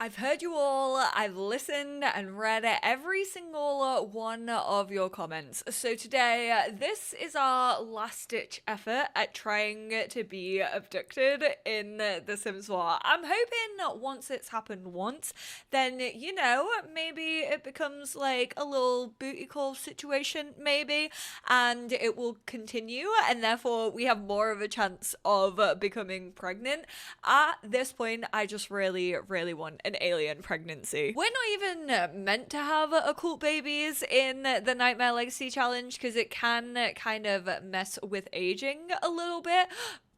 I've heard you all, I've listened and read every single one of your comments. So today, this is our last ditch effort at trying to be abducted in The Sims 4. I'm hoping once it's happened once, then, maybe it becomes like a little booty call situation, maybe, and it will continue, and therefore we have more of a chance of becoming pregnant. At this point, I just really, really want an alien pregnancy. We're not even meant to have occult babies in the Nightmare Legacy Challenge because it can kind of mess with aging a little bit.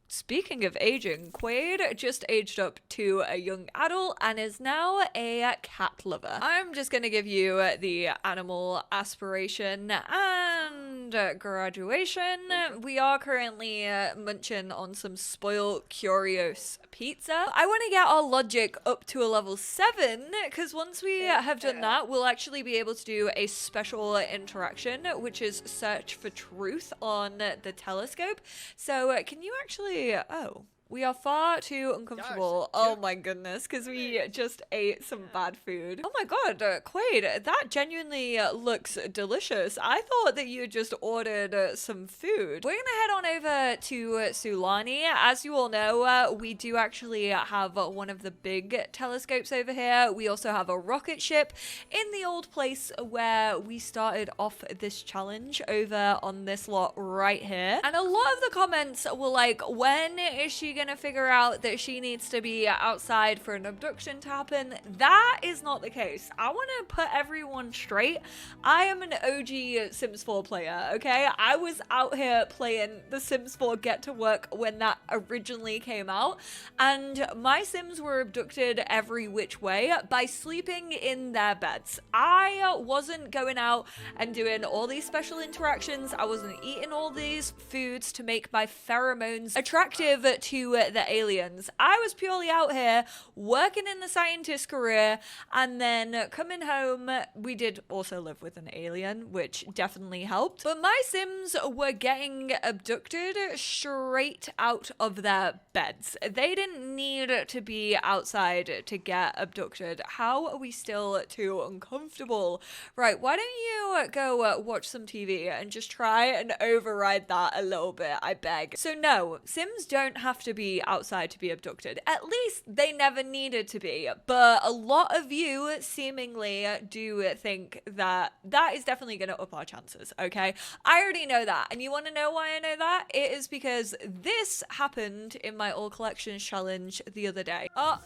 Speaking of aging, Quaid just aged up to a young adult and is now a cat lover. I'm just gonna give you the animal aspiration and graduation. We are currently munching on some spoiled Curios pizza. I want to get our logic up to a level 7 because once we have done that, we'll actually be able to do a special interaction, which is search for truth on the telescope. So can you actually... Oh, we are far too uncomfortable. Oh my goodness, because we just ate some bad food. Oh my god, Quaid, that genuinely looks delicious. I thought that you just ordered some food. We're gonna head on over to Sulani. As you all know, we do actually have one of the big telescopes over here. We also have a rocket ship in the old place where we started off this challenge over on this lot right here. And a lot of the comments were like, when is she gonna figure out that she needs to be outside for an abduction to happen? That is not the case. I want to put everyone straight. I am an OG Sims 4 player, okay? I was out here playing the Sims 4 Get to Work when that originally came out, and my Sims were abducted every which way by sleeping in their beds. I wasn't going out and doing all these special interactions. I wasn't eating all these foods to make my pheromones attractive to the aliens. I was purely out here working in the scientist career and then coming home. We did also live with an alien, which definitely helped. But my Sims were getting abducted straight out of their beds. They didn't need to be outside to get abducted. How are we still too uncomfortable? Right, why don't you go watch some TV and just try and override that a little bit, I beg. So no, Sims don't have to be outside to be abducted. At least they never needed to be. But a lot of you seemingly do think that that is definitely going to up our chances, okay? I already know that. And you want to know why I know that? It is because this happened in my All Collections challenge the other day. Oh.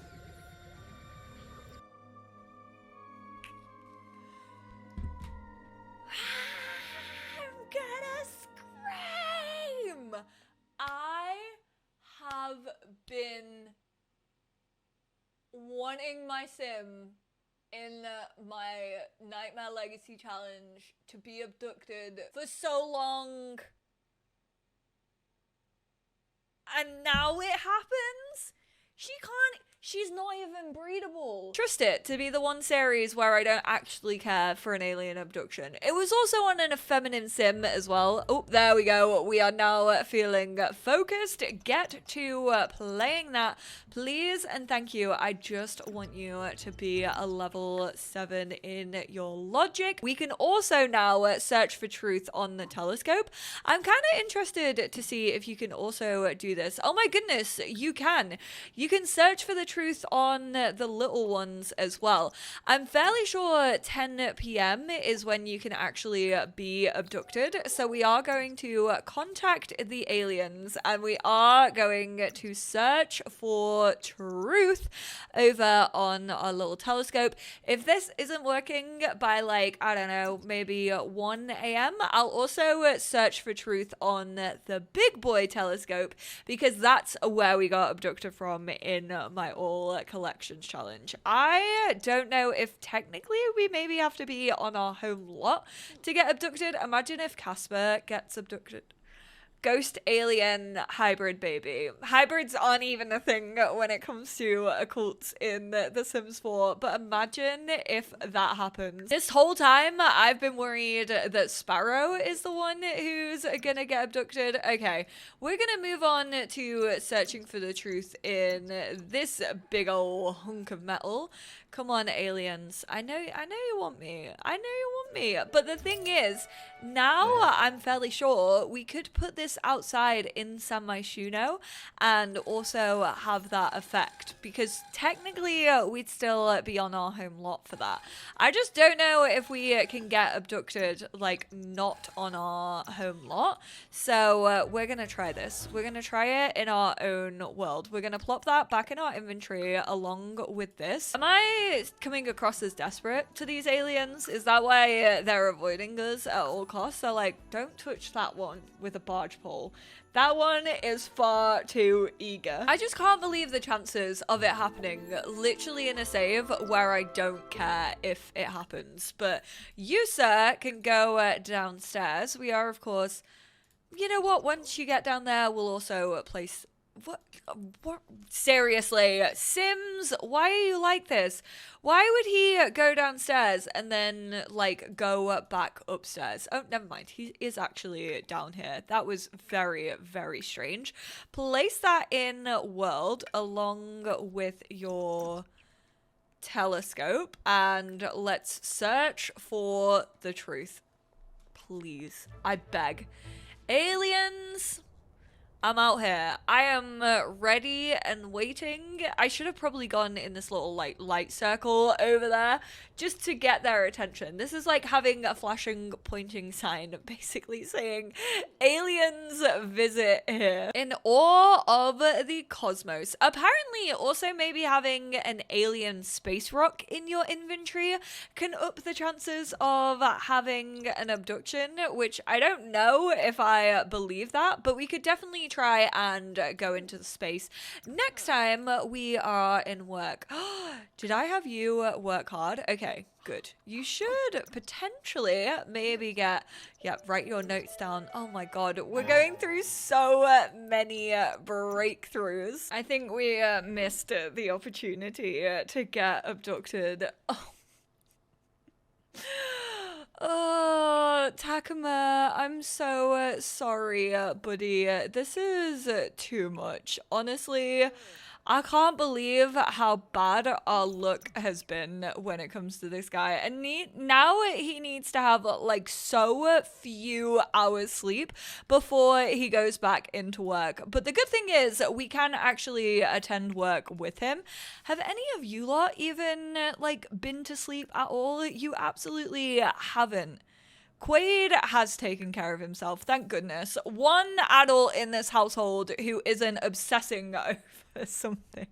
I'm gonna scream! I have been wanting my sim in my Nightmare Legacy challenge to be abducted for so long. And now it happens? She's not even breedable. Trust it to be the one series where I don't actually care for an alien abduction. It was also on a feminine sim as well. Oh, there we go. We are now feeling focused. Get to playing that, please, and thank you. I just want you to be a level 7 in your logic. We can also now search for truth on the telescope. I'm kind of interested to see if you can also do this. Oh my goodness, you can. You can search for the truth on the little ones as well. I'm fairly sure 10 p.m. is when you can actually be abducted. So we are going to contact the aliens and we are going to search for truth over on our little telescope. If this isn't working by like, I don't know, maybe 1 a.m., I'll also search for truth on the big boy telescope because that's where we got abducted from in my All Collections challenge. I don't know if technically we maybe have to be on our home lot to get abducted. Imagine if Casper gets abducted. Ghost alien hybrid baby. Hybrids aren't even a thing when it comes to occults in The Sims 4, but imagine if that happens. This whole time, I've been worried that Sparrow is the one who's gonna get abducted. Okay, we're gonna move on to searching for the truth in this big ol' hunk of metal. Come on, aliens. I know you want me. I know you want me. But the thing is, now I'm fairly sure we could put this outside in San Myshuno and also have that effect, because technically we'd still be on our home lot for that. I just don't know if we can get abducted, like, not on our home lot. So we're gonna try this. We're gonna try it in our own world. We're gonna plop that back in our inventory along with this. Am I coming across as desperate to these aliens? Is that why they're avoiding us at all costs? They're like, don't touch that one with a barge pole. That one is far too eager. I just can't believe the chances of it happening literally in a save where I don't care if it happens. But you, sir, can go downstairs. We are, of course... You know what? Once you get down there, we'll also place... What? Seriously, Sims, why are you like this? Why would he go downstairs and then, like, go back upstairs? Oh, never mind. He is actually down here. That was very, very strange. Place that in world along with your telescope and let's search for the truth. Please, I beg. Aliens... I'm out here. I am ready and waiting. I should have probably gone in this little light circle over there just to get their attention. This is like having a flashing pointing sign basically saying aliens visit here. In awe of the cosmos. Apparently also maybe having an alien space rock in your inventory can up the chances of having an abduction, which I don't know if I believe that, but we could definitely try and go into the space next time we are in work. Did I have you work hard? Okay, good. You should potentially maybe get, write your notes down. Oh my god, we're going through so many breakthroughs. I think we missed the opportunity to get abducted. Oh, Takuma, I'm so sorry, buddy. This is too much. Honestly, I can't believe how bad our luck has been when it comes to this guy. And now he needs to have like so few hours sleep before he goes back into work. But the good thing is we can actually attend work with him. Have any of you lot even like been to sleep at all? You absolutely haven't. Quaid has taken care of himself, thank goodness. One adult in this household who isn't obsessing over something.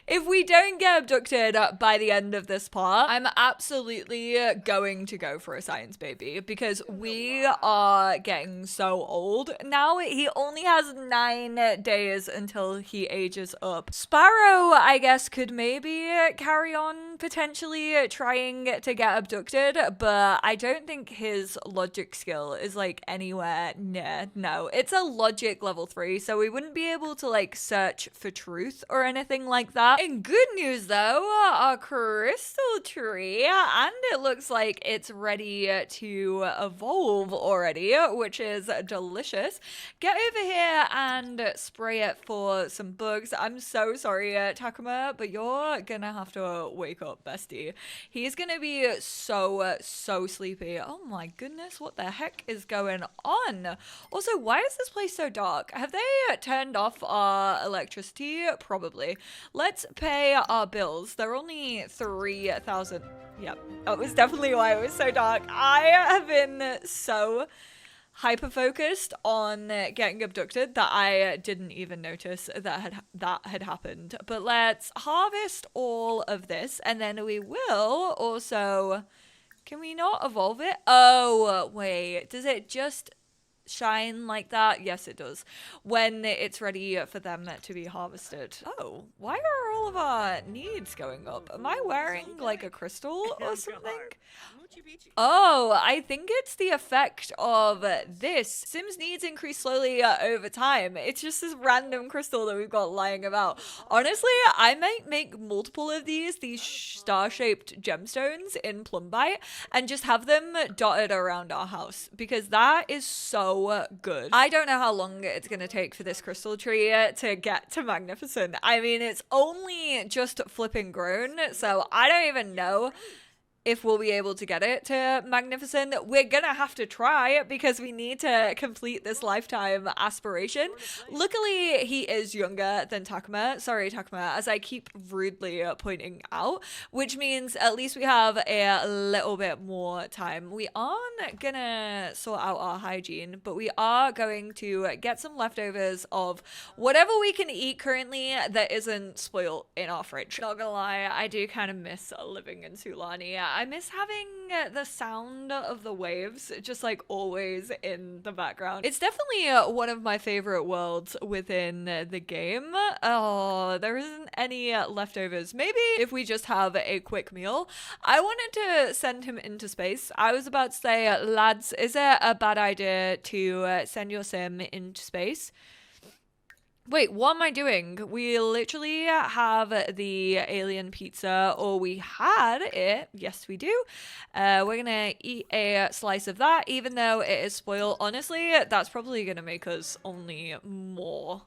If we don't get abducted by the end of this part, I'm absolutely going to go for a science baby because we are getting so old. Now he only has 9 days until he ages up. Sparrow, I guess, could maybe carry on potentially trying to get abducted, but I don't think his logic skill is like anywhere near. No, it's a logic level 3, so we wouldn't be able to like search for truth or anything like that. In good news though, our crystal tree, and it looks like it's ready to evolve already, which is delicious. Get over here and spray it for some bugs. I'm so sorry, Takuma, but you're gonna have to wake up, bestie. He's gonna be so sleepy. Oh my goodness, what the heck is going on? Also, why is this place so dark? Have they turned off our electricity? Probably. Let's pay our bills. They're only 3,000. Yep, that was definitely why it was so dark. I have been so hyper focused on getting abducted that I didn't even notice that had happened. But let's harvest all of this and then we will also... Can we not evolve it? Oh, wait. Does it just shine like that? Yes, it does. When it's ready for them to be harvested. Oh, why are all of our needs going up? Am I wearing like a crystal or something? Oh, I think it's the effect of this. Sims needs increase slowly over time. It's just this random crystal that we've got lying about. Honestly, I might make multiple of these star-shaped gemstones in Plumbite and just have them dotted around our house because that is so so good. I don't know how long it's going to take for this crystal tree to get to magnificent. I mean, it's only just flipping grown, so I don't even know if we'll be able to get it to magnificent. We're gonna have to try because we need to complete this lifetime aspiration. Luckily, he is younger than Takuma. Sorry, Takuma, as I keep rudely pointing out, which means at least we have a little bit more time. We aren't gonna sort out our hygiene, but we are going to get some leftovers of whatever we can eat currently that isn't spoiled in our fridge. Not gonna lie, I do kind of miss living in Sulani. I miss having the sound of the waves just like always in the background. It's definitely one of my favorite worlds within the game. Oh, there isn't any leftovers. Maybe if we just have a quick meal. I wanted to send him into space. I was about to say, lads, is it a bad idea to send your sim into space? Wait, what am I doing? We literally have the alien pizza, or we had it. Yes, we do. We're gonna eat a slice of that, even though it is spoiled. Honestly, that's probably gonna make us only more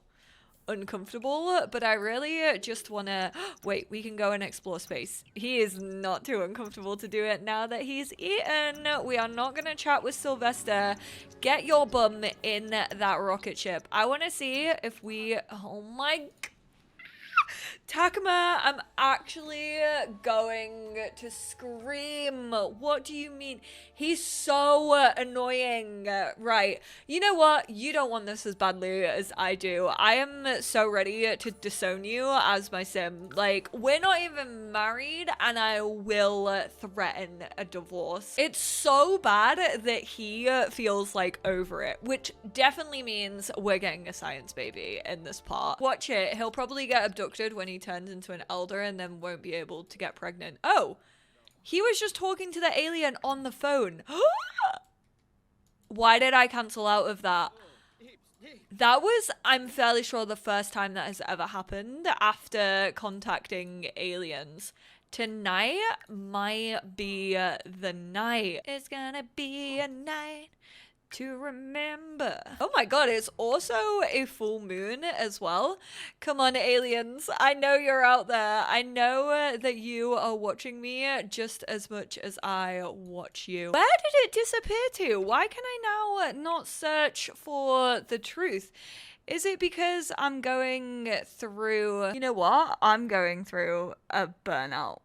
uncomfortable, but I really just want to wait. We can go and explore space. He is not too uncomfortable to do it now that he's eaten. We are not going to chat with Sylvester. Get your bum in that rocket ship. I want to see if we, oh my Takuma, I'm actually going to scream. What do you mean? He's so annoying. Right. You know what? You don't want this as badly as I do. I am so ready to disown you as my sim. Like, we're not even married and I will threaten a divorce. It's so bad that he feels like over it, which definitely means we're getting a science baby in this part. Watch it. He'll probably get abducted when he turns into an elder and then won't be able to get pregnant. Oh, he was just talking to the alien on the phone. Why did I cancel out of that? That was, I'm fairly sure, the first time that has ever happened after contacting aliens. Tonight might be the night. It's gonna be a night to remember. Oh my god, it's also a full moon as well. Come on, aliens. I know you're out there. I know that you are watching me just as much as I watch you. Where did it disappear to? Why can I now not search for the truth? Is it because I'm going through... You know what? I'm going through a burnout.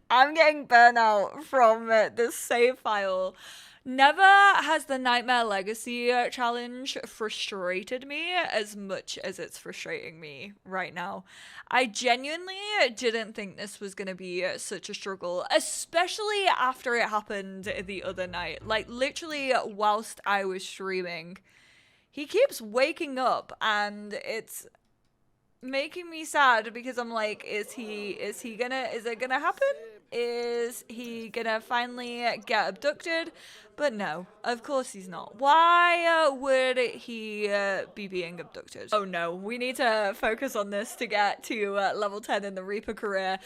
I'm getting burnout from this save file. Never has the Nightmare Legacy challenge frustrated me as much as it's frustrating me right now. I genuinely didn't think this was going to be such a struggle, especially after it happened the other night. Like, literally, whilst I was streaming, he keeps waking up and it's making me sad because I'm like, is it gonna happen? Is he gonna finally get abducted? But no, of course he's not. Why would he be being abducted? Oh no, we need to focus on this to get to level 10 in the Reaper career.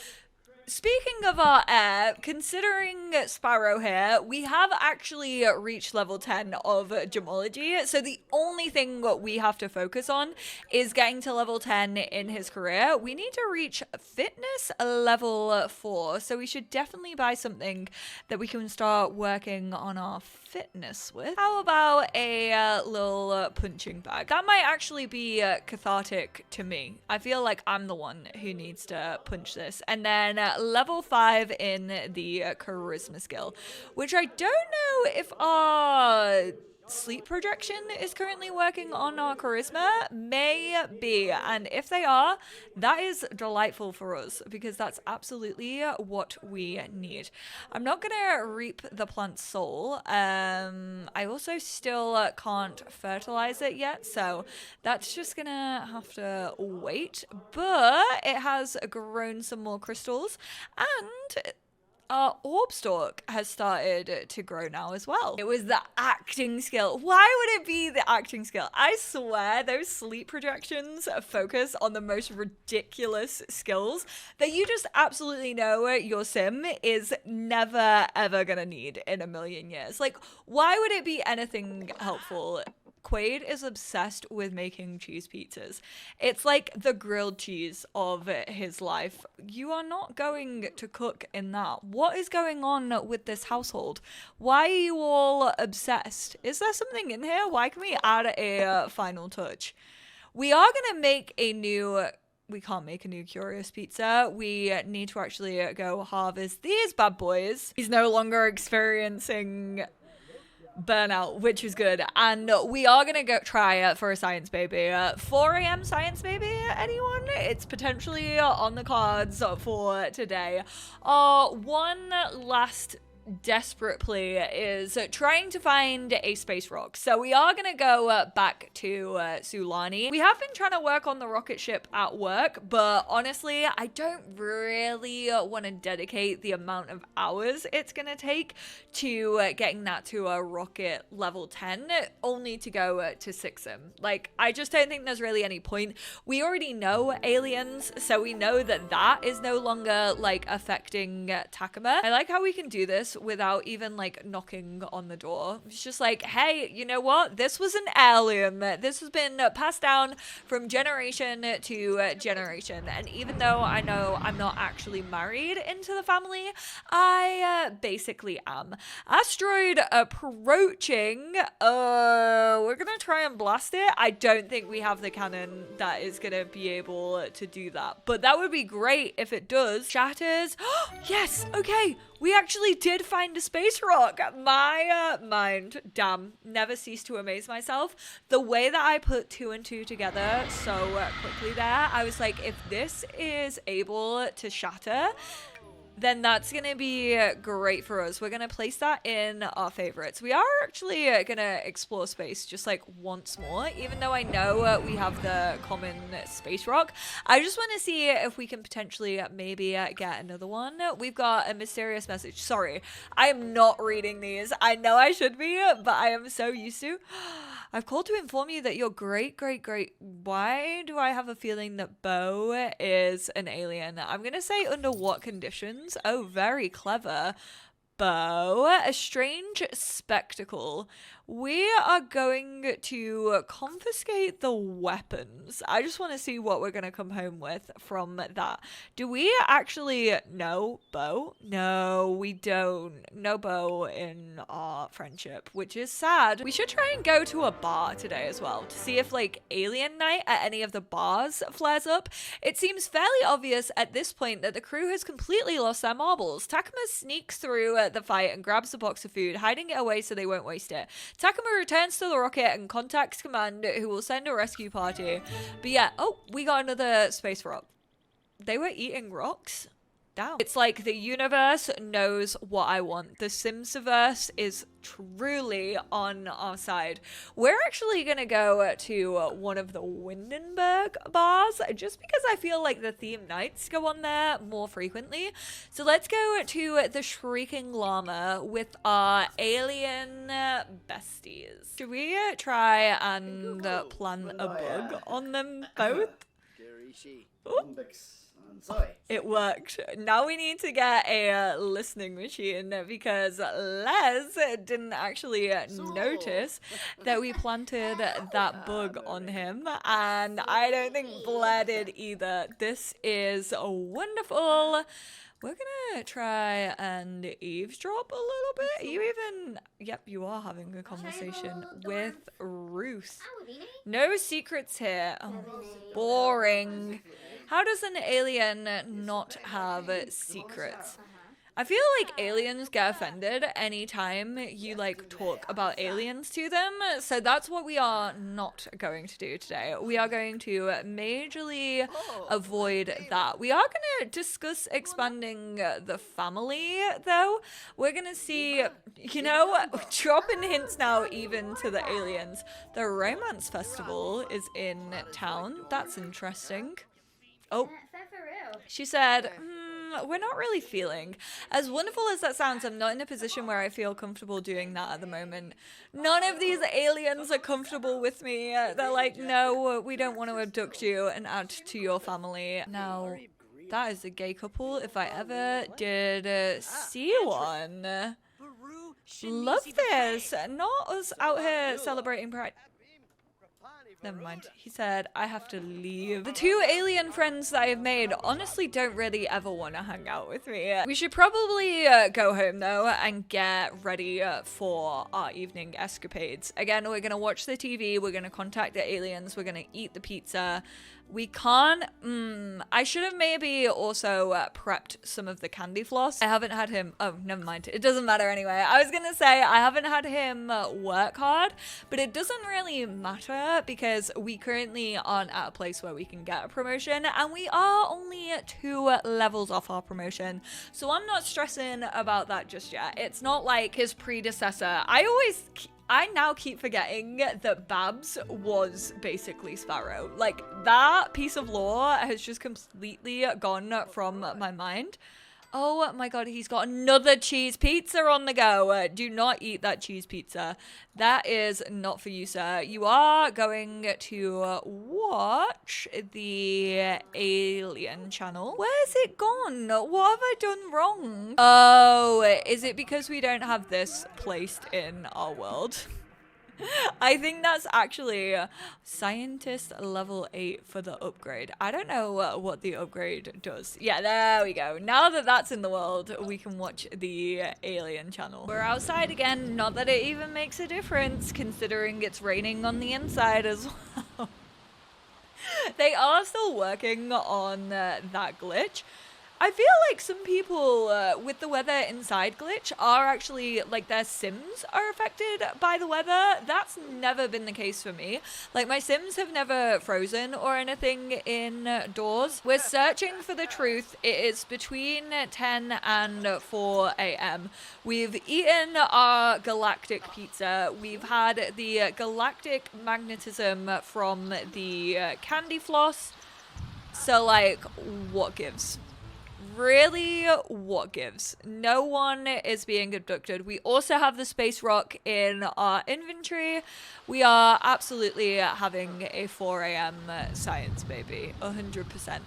Speaking of our air, considering Sparrow here, we have actually reached level 10 of gemology, so the only thing we have to focus on is getting to level 10 in his career. We need to reach fitness level 4, so we should definitely buy something that we can start working on our fitness with. How about a little punching bag? That might actually be cathartic to me. I feel like I'm the one who needs to punch this. And then level 5 in the charisma skill, which I don't know if our sleep projection is currently working on our charisma. Maybe, and if they are, that is delightful for us because that's absolutely what we need. I'm not gonna reap the plant's soul. I also still can't fertilize it yet, so that's just gonna have to wait, but it has grown some more crystals and our orb stalk has started to grow now as well. It was the acting skill. Why would it be the acting skill? I swear those sleep projections focus on the most ridiculous skills that you just absolutely know your sim is never ever gonna need in a million years. Like, why would it be anything helpful? Quaid is obsessed with making cheese pizzas. It's like the grilled cheese of his life. You are not going to cook in that. What is going on with this household? Why are you all obsessed? Is there something in here? Why can we add a final touch? We are going to make a new... We can't make a new curious pizza. We need to actually go harvest these bad boys. He's no longer experiencing burnout, which is good, and we are gonna go try for a science baby. 4 a.m. science baby, anyone? It's potentially on the cards for today. One last desperate plea is trying to find a space rock. So we are going to go back to Sulani. We have been trying to work on the rocket ship at work, but honestly, I don't really want to dedicate the amount of hours it's going to take to getting that to a rocket level 10, only to go to 6M. Like, I just don't think there's really any point. We already know aliens, so we know that that is no longer, like, affecting Takuma. I like how we can do this without even like knocking on the door. It's just like, hey, you know what? This was an heirloom. This has been passed down from generation to generation. And even though I know I'm not actually married into the family, I basically am. Asteroid approaching. We're gonna try and blast it. I don't think we have the cannon that is gonna be able to do that, but that would be great if it does. Shatters. Yes, okay. We actually did find a space rock. My mind, damn, never ceased to amaze myself. The way that I put 2 and 2 together so quickly there, I was like, if this is able to shatter, then that's going to be great for us. We're going to place that in our favorites. We are actually going to explore space just like once more, even though I know we have the common space rock. I just want to see if we can potentially maybe get another one. We've got a mysterious message. Sorry, I am not reading these. I know I should be, but I am so used to. I've called to inform you that your great. Why do I have a feeling that Bo is an alien? I'm going to say under what conditions? Oh, very clever. Bo, a strange spectacle. We are going to confiscate the weapons. I just want to see what we're going to come home with from that. Do we actually know Bo? No, we don't. No Bo in our friendship, which is sad. We should try and go to a bar today as well to see if like alien night at any of the bars flares up. It seems fairly obvious at this point that the crew has completely lost their marbles. Takuma sneaks through the fight and grabs the box of food, hiding it away so they won't waste it. Takuma returns to the rocket and contacts Command, who will send a rescue party. But yeah, oh, we got another space rock. They were eating rocks? Damn. It's like the universe knows what I want. The Simsiverse is truly on our side. We're actually gonna go to one of the Windenburg bars just because I feel like the theme nights go on there more frequently. So let's go to the Shrieking Llama with our alien besties. Should we try and plant a bug on them both? Ooh. It worked. Now we need to get a listening machine because Les didn't actually notice that we planted that bug on him, and I don't think Blair did either. This is wonderful. We're gonna try and eavesdrop a little bit. You even... Yep, you are having a conversation with Ruth. No secrets here. Oh, boring. How does an alien not have secrets? I feel like aliens get offended anytime you like talk about aliens to them, so that's what we are not going to do today. We are going to majorly avoid that. We are going to discuss expanding the family, though. We're going to see, you know, dropping hints now even to the aliens. The Romance Festival is in town. That's interesting. Oh, she said, we're not really feeling. As wonderful as that sounds, I'm not in a position where I feel comfortable doing that at the moment. None of these aliens are comfortable with me. They're like, no, we don't want to abduct you and add to your family. Now, that is a gay couple if I ever did see one. Love this. Not us out here celebrating Pride. Never mind. He said, I have to leave. The two alien friends that I've made honestly don't really ever want to hang out with me. We should probably go home though and get ready for our evening escapades. Again, we're going to watch the TV. We're going to contact the aliens. We're going to eat the pizza. We can't. I should have maybe also prepped some of the candy floss. I haven't had him. Oh, never mind. It doesn't matter anyway. I was going to say I haven't had him work hard, but it doesn't really matter because we currently aren't at a place where we can get a promotion and we are only 2 levels off our promotion. So I'm not stressing about that just yet. It's not like his predecessor. I now keep forgetting that Babs was basically Sparrow. Like, that piece of lore has just completely gone from my mind. Oh my god, he's got another cheese pizza on the go. Do not eat that cheese pizza. That is not for you, sir. You are going to watch the Alien channel. Where's it gone? What have I done wrong? Oh, is it because we don't have this placed in our world? I think that's actually scientist level 8 for the upgrade. I don't know what the upgrade does. Yeah, there we go. Now that that's in the world, we can watch the Alien channel. We're outside again. Not that it even makes a difference, considering it's raining on the inside as well. They are still working on that glitch. I feel like some people with the weather inside glitch are actually, like, their Sims are affected by the weather. That's never been the case for me. Like, my Sims have never frozen or anything indoors. We're searching for the truth. It is between 10 and 4 a.m. We've eaten our galactic pizza. We've had the galactic magnetism from the candy floss. So, like, what gives? Really, what gives? No one is being abducted. We also have the space rock in our inventory. We are absolutely having a 4 a.m. science baby, 100%.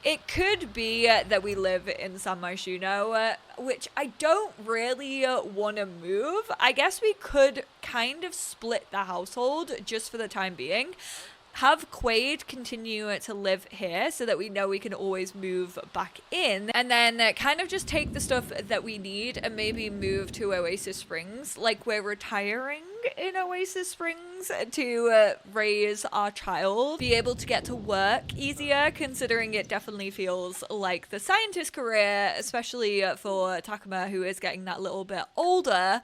It could be that we live in San Myshuno, which I don't really want to move. I guess we could kind of split the household just for the time being. Have Quaid continue to live here so that we know we can always move back in, and then kind of just take the stuff that we need and maybe move to Oasis Springs. Like, we're retiring in Oasis Springs to raise our child, be able to get to work easier, considering it definitely feels like the scientist career, especially for Takuma, who is getting that little bit older,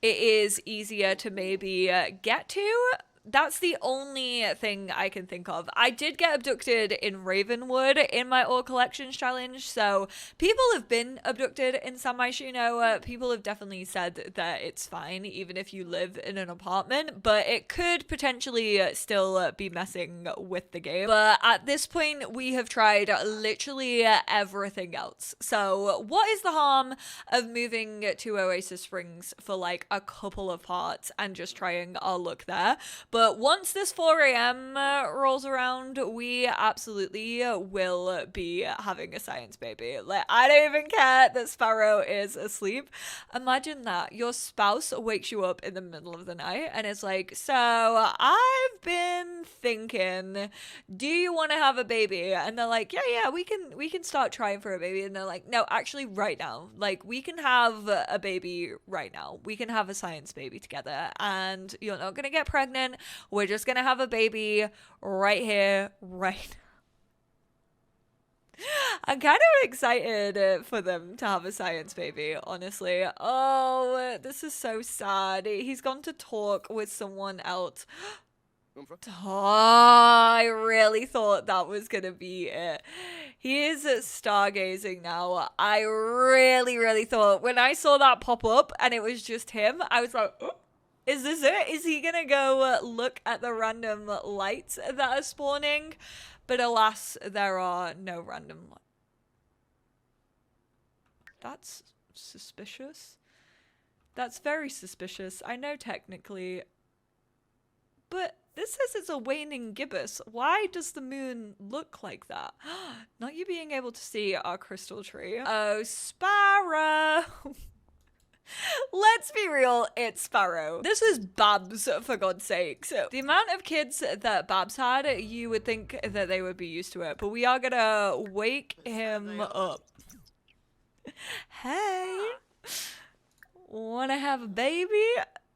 it is easier to maybe get to. That's the only thing I can think of. I did get abducted in Ravenwood in my All Collections challenge, so people have been abducted in San Myshuno. People have definitely said that it's fine, even if you live in an apartment, but it could potentially still be messing with the game. But at this point, we have tried literally everything else. So what is the harm of moving to Oasis Springs for like a couple of parts and just trying our luck there? But once this 4 a.m. rolls around, we absolutely will be having a science baby. Like, I don't even care that Sparrow is asleep. Imagine that. Your spouse wakes you up in the middle of the night and is like, so I've been thinking, do you want to have a baby? And they're like, yeah, we can start trying for a baby. And they're like, no, actually right now. Like, we can have a baby right now. We can have a science baby together and you're not going to get pregnant. We're just gonna have a baby right here, right now. I'm kind of excited for them to have a science baby, honestly. Oh, this is so sad. He's gone to talk with someone else. Oh, I really thought that was gonna be it. He is stargazing now. I really thought when I saw that pop up and it was just him, I was like, oh. Is this it? Is he gonna go look at the random lights that are spawning? But alas, there are no random lights. That's suspicious. That's very suspicious. I know technically. But this says it's a waning gibbous. Why does the moon look like that? Not you being able to see our crystal tree. Oh, Sparrow. Let's be real, it's Sparrow. This is Babs, for God's sake. So the amount of kids that Babs had, you would think that they would be used to it. But we are gonna wake him up. Hey, wanna have a baby?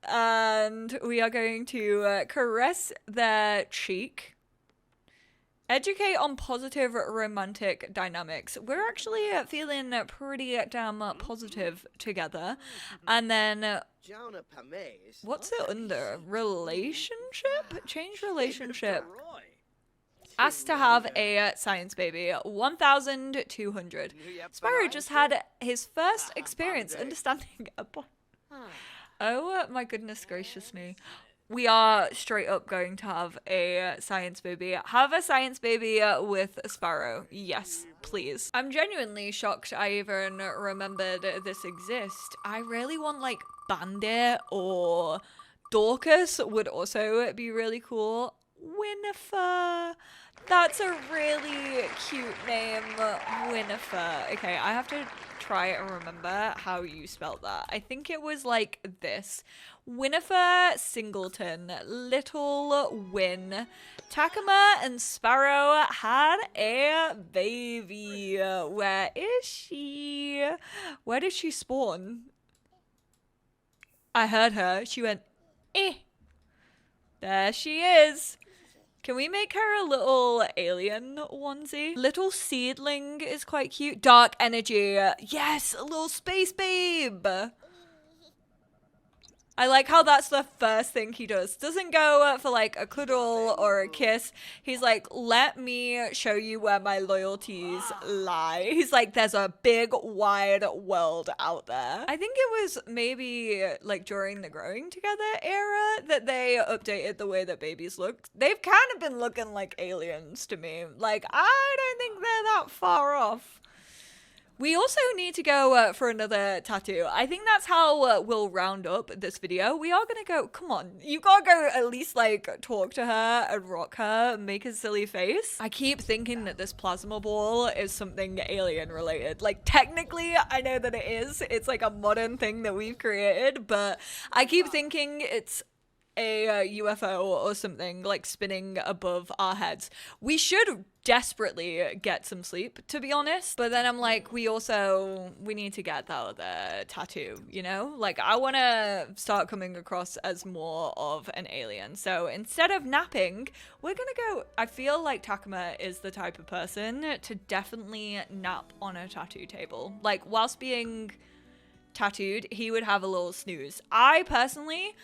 And we are going to caress their cheek. Educate on positive romantic dynamics. We're actually feeling pretty damn positive together. And then, what's it under? Relationship? Change relationship. Asked to have a science baby. 1,200. Sparrow just had his first experience understanding a body. Oh my goodness gracious me. We are straight up going to have a science baby. Have a science baby with Sparrow. Yes, please. I'm genuinely shocked I even remembered this exists. I really want like Bandit or Dorcas would also be really cool. Winifred. That's a really cute name, Winifred. Okay, I have to try and remember how you spelled that. I think it was like this. Winifred Singleton, Little Win. Takuma and Sparrow had a baby. Where is she? Where did she spawn? I heard her. She went, eh. There she is. Can we make her a little alien onesie? Little seedling is quite cute. Dark energy. Yes, a little space babe. I like how that's the first thing he does. Doesn't go for like a cuddle or a kiss. He's like, let me show you where my loyalties lie. He's like, there's a big wide world out there. I think it was maybe like during the growing together era that they updated the way that babies look. They've kind of been looking like aliens to me. Like, I don't think they're that far off. We also need to go for another tattoo. I think that's how we'll round up this video. We are gonna go, come on, you gotta go at least like talk to her and rock her, make a silly face. I keep thinking that this plasma ball is something alien related. Like technically I know that it is. It's like a modern thing that we've created, but I keep thinking it's a UFO or something like spinning above our heads. We should desperately get some sleep, to be honest, but then I'm like, we need to get that other tattoo, you know? Like I want to start coming across as more of an alien. So instead of napping, we're gonna go. I feel like Takuma is the type of person to definitely nap on a tattoo table. Like whilst being tattooed, he would have a little snooze. I personally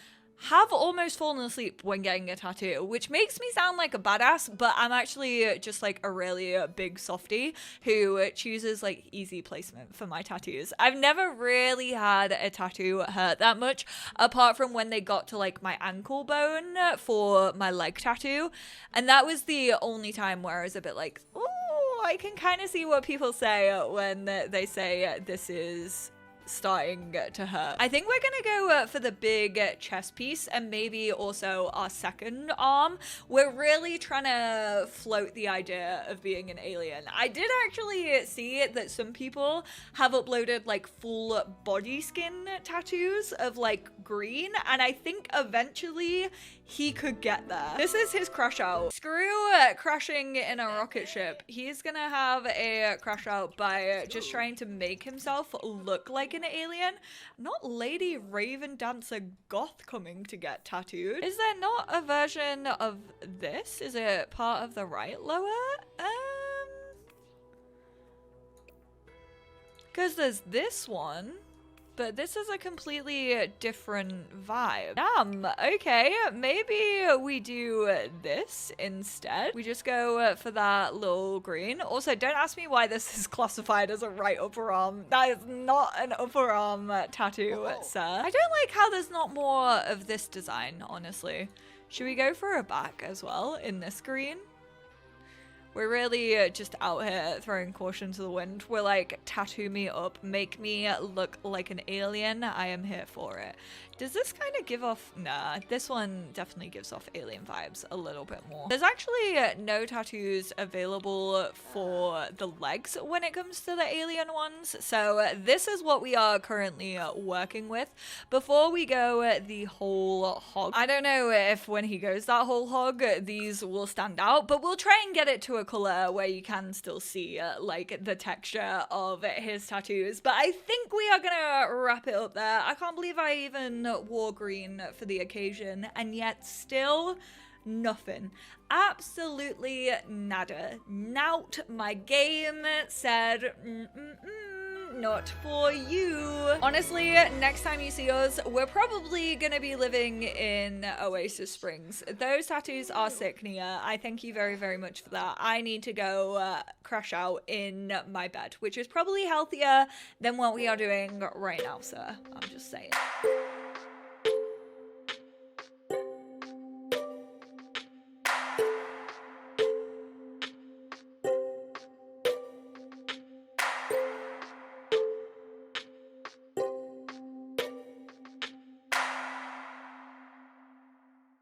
have almost fallen asleep when getting a tattoo, which makes me sound like a badass, but I'm actually just like a really big softie who chooses like easy placement for my tattoos. I've never really had a tattoo hurt that much, apart from when they got to like my ankle bone for my leg tattoo, and that was the only time where I was a bit like, oh, I can kind of see what people say when they say this is starting to hurt. I think we're gonna go for the big chest piece and maybe also our second arm. We're really trying to float the idea of being an alien. I did actually see that some people have uploaded like full body skin tattoos of like green, and I think eventually he could get there. This is his crash out. Screw crashing in a rocket ship. He's gonna have a crash out by just trying to make himself look like an alien. Not Lady Raven Dancer Goth coming to get tattooed. Is there not a version of this? Is it part of the right lower? Because there's this one, but this is a completely different vibe. Damn, okay, maybe we do this instead. We just go for that little green. Also, don't ask me why this is classified as a right upper arm. That is not an upper arm tattoo, sir. I don't like how there's not more of this design, honestly. Should we go for a back as well in this green? We're really just out here throwing caution to the wind. We're like, tattoo me up, make me look like an alien. I am here for it. Does this kind of give off... Nah, this one definitely gives off alien vibes a little bit more. There's actually no tattoos available for the legs when it comes to the alien ones. So this is what we are currently working with. Before we go the whole hog, I don't know if when he goes that whole hog, these will stand out, but we'll try and get it to a color where you can still see like the texture of his tattoos. But I think we are gonna wrap it up there. I can't believe I even wore green for the occasion, and yet still nothing. Absolutely nada. Nout. My game said not for you. Honestly, next time you see us, we're probably gonna be living in Oasis Springs. Those tattoos are sick, Nia. I thank you very, very much for that. I need to go crash out in my bed, which is probably healthier than what we are doing right now, sir. I'm just saying.